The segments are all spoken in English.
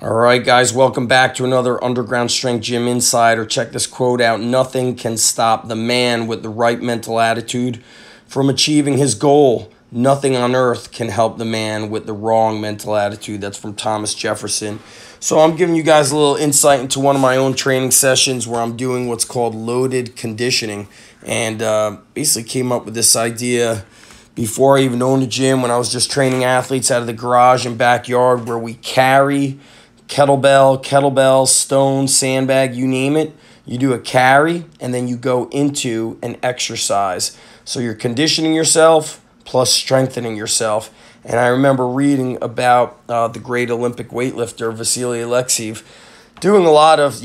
All right, guys, welcome back to another Underground Strength Gym Insider. Check this quote out. Nothing can stop the man with the right mental attitude from achieving his goal. Nothing on earth can help the man with the wrong mental attitude. That's from Thomas Jefferson. So I'm giving you guys a little insight into one of my own training sessions where I'm doing what's called loaded conditioning. And basically came up with this idea before I even owned a gym, when I was just training athletes out of the garage and backyard, where we carry kettlebell, stone, sandbag, you name it. You do a carry, and then you go into an exercise. So you're conditioning yourself plus strengthening yourself. And I remember reading about the great Olympic weightlifter, Vasily Alexiev, doing a lot of,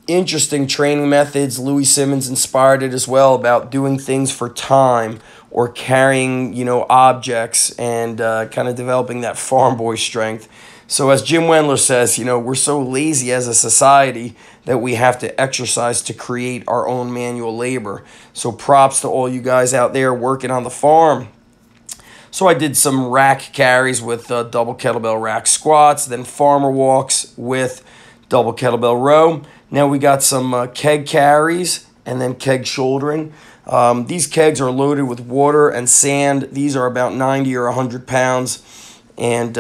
interesting training methods. Louis Simmons inspired it as well, about doing things for time or carrying, objects, and kind of developing that farm boy strength. So as Jim Wendler says, we're so lazy as a society that we have to exercise to create our own manual labor. So props to all you guys out there working on the farm. So I did some rack carries with double kettlebell rack squats, then farmer walks with double kettlebell row. Now we got some keg carries and then keg shouldering. These kegs are loaded with water and sand. These are about 90 or 100 pounds. And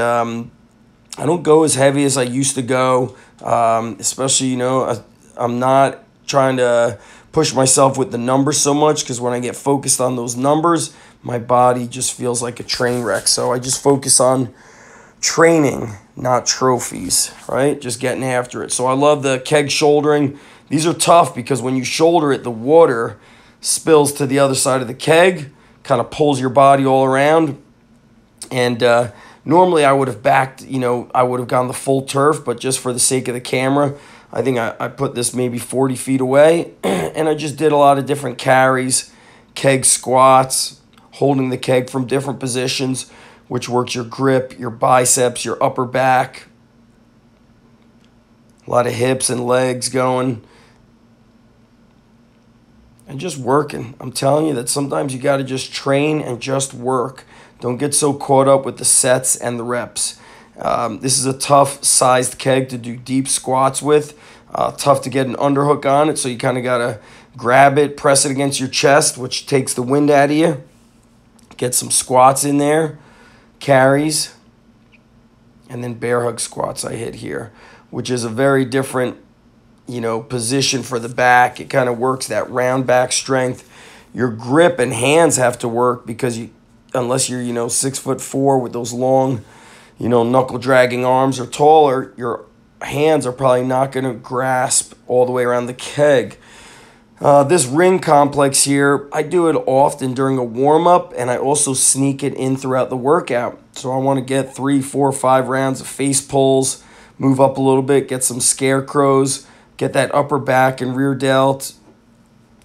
I don't go as heavy as I used to go, especially, I'm not trying to push myself with the numbers so much, because when I get focused on those numbers, my body just feels like a train wreck. So I just focus on training, not trophies, right? Just getting after it. So I love the keg shouldering. These are tough because when you shoulder it, the water spills to the other side of the keg, kind of pulls your body all around. And normally I would have backed, I would have gone the full turf, but just for the sake of the camera, I think I put this maybe 40 feet away. And I just did a lot of different carries, keg squats, holding the keg from different positions, which works your grip, your biceps, your upper back. A lot of hips and legs going. And just working. I'm telling you that sometimes you got to just train and just work. Don't get so caught up with the sets and the reps. This is a tough sized keg to do deep squats with. Tough to get an underhook on it, so you kind of got to grab it, press it against your chest, which takes the wind out of you. Get some squats in there, carries, and then bear hug squats I hit here, which is a very different, position for the back. It kind of works that round back strength. Your grip and hands have to work, because unless you're, 6'4" with those long, knuckle dragging arms or taller, your hands are probably not going to grasp all the way around the keg. This ring complex here, I do it often during a warm-up, and I also sneak it in throughout the workout. So I want to get 3, 4, 5 rounds of face pulls, move up a little bit, get some scarecrows, get that upper back and rear delt,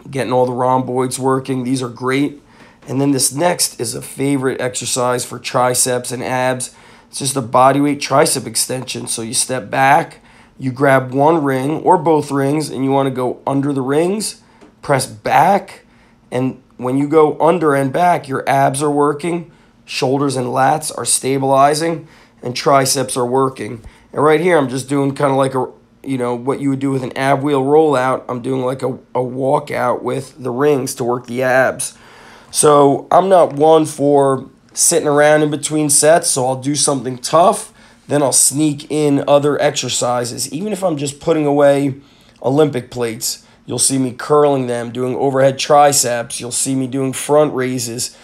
getting all the rhomboids working. These are great. And then this next is a favorite exercise for triceps and abs. It's just a bodyweight tricep extension. So you step back, you grab one ring or both rings, and you want to go under the rings, press back, and when you go under and back, your abs are working, shoulders and lats are stabilizing, and triceps are working. And right here, I'm just doing kind of like what you would do with an ab wheel rollout. I'm doing like a walkout with the rings to work the abs. So I'm not one for sitting around in between sets, so I'll do something tough, then I'll sneak in other exercises. Even if I'm just putting away Olympic plates, you'll see me curling them, doing overhead triceps. You'll see me doing front raises.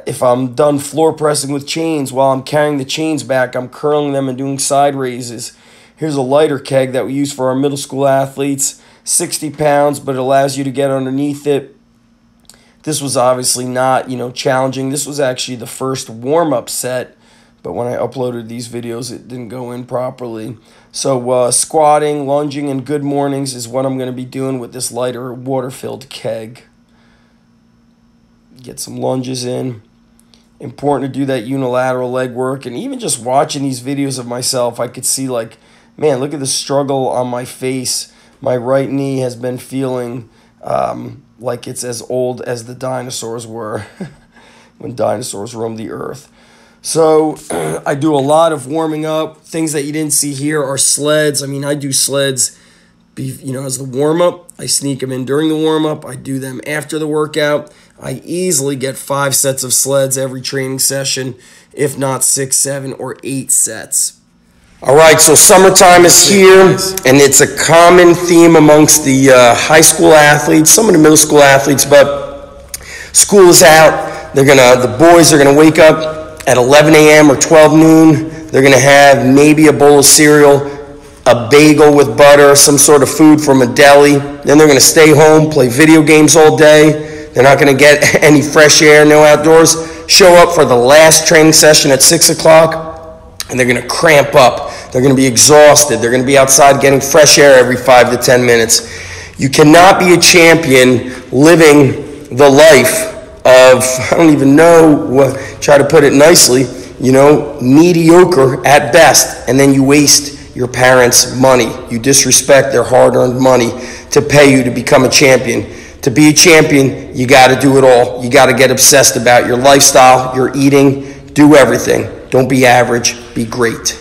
If I'm done floor pressing with chains, while I'm carrying the chains back, I'm curling them and doing side raises. Here's a lighter keg that we use for our middle school athletes, 60 pounds, but it allows you to get underneath it. This was obviously not, challenging. This was actually the first warm-up set, but when I uploaded these videos, it didn't go in properly. So squatting, lunging, and good mornings is what I'm going to be doing with this lighter water-filled keg. Get some lunges in. Important to do that unilateral leg work. And even just watching these videos of myself, I could see like, man, look at the struggle on my face. My right knee has been feeling like it's as old as the dinosaurs were when dinosaurs roamed the earth. So I do a lot of warming up. Things that you didn't see here are sleds. I mean, I do sleds, as the warm-up. I sneak them in during the warm-up. I do them after the workout. I easily get 5 sets of sleds every training session, if not 6, 7, or 8 sets. All right, so summertime is here, and it's a common theme amongst the high school athletes, some of the middle school athletes, but school is out. The boys are gonna wake up at 11 a.m. or 12 noon. They're gonna have maybe a bowl of cereal, a bagel with butter, some sort of food from a deli. Then they're gonna stay home, play video games all day. They're not gonna get any fresh air, no outdoors. Show up for the last training session at 6 o'clock, and they're gonna cramp up. They're gonna be exhausted. They're gonna be outside getting fresh air every 5 to 10 minutes. You cannot be a champion living the life of, I don't even know, try to put it nicely, mediocre at best, and then you waste your parents' money. You disrespect their hard-earned money to pay you to become a champion. To be a champion, you gotta do it all. You gotta get obsessed about your lifestyle, your eating, do everything. Don't be average, be great.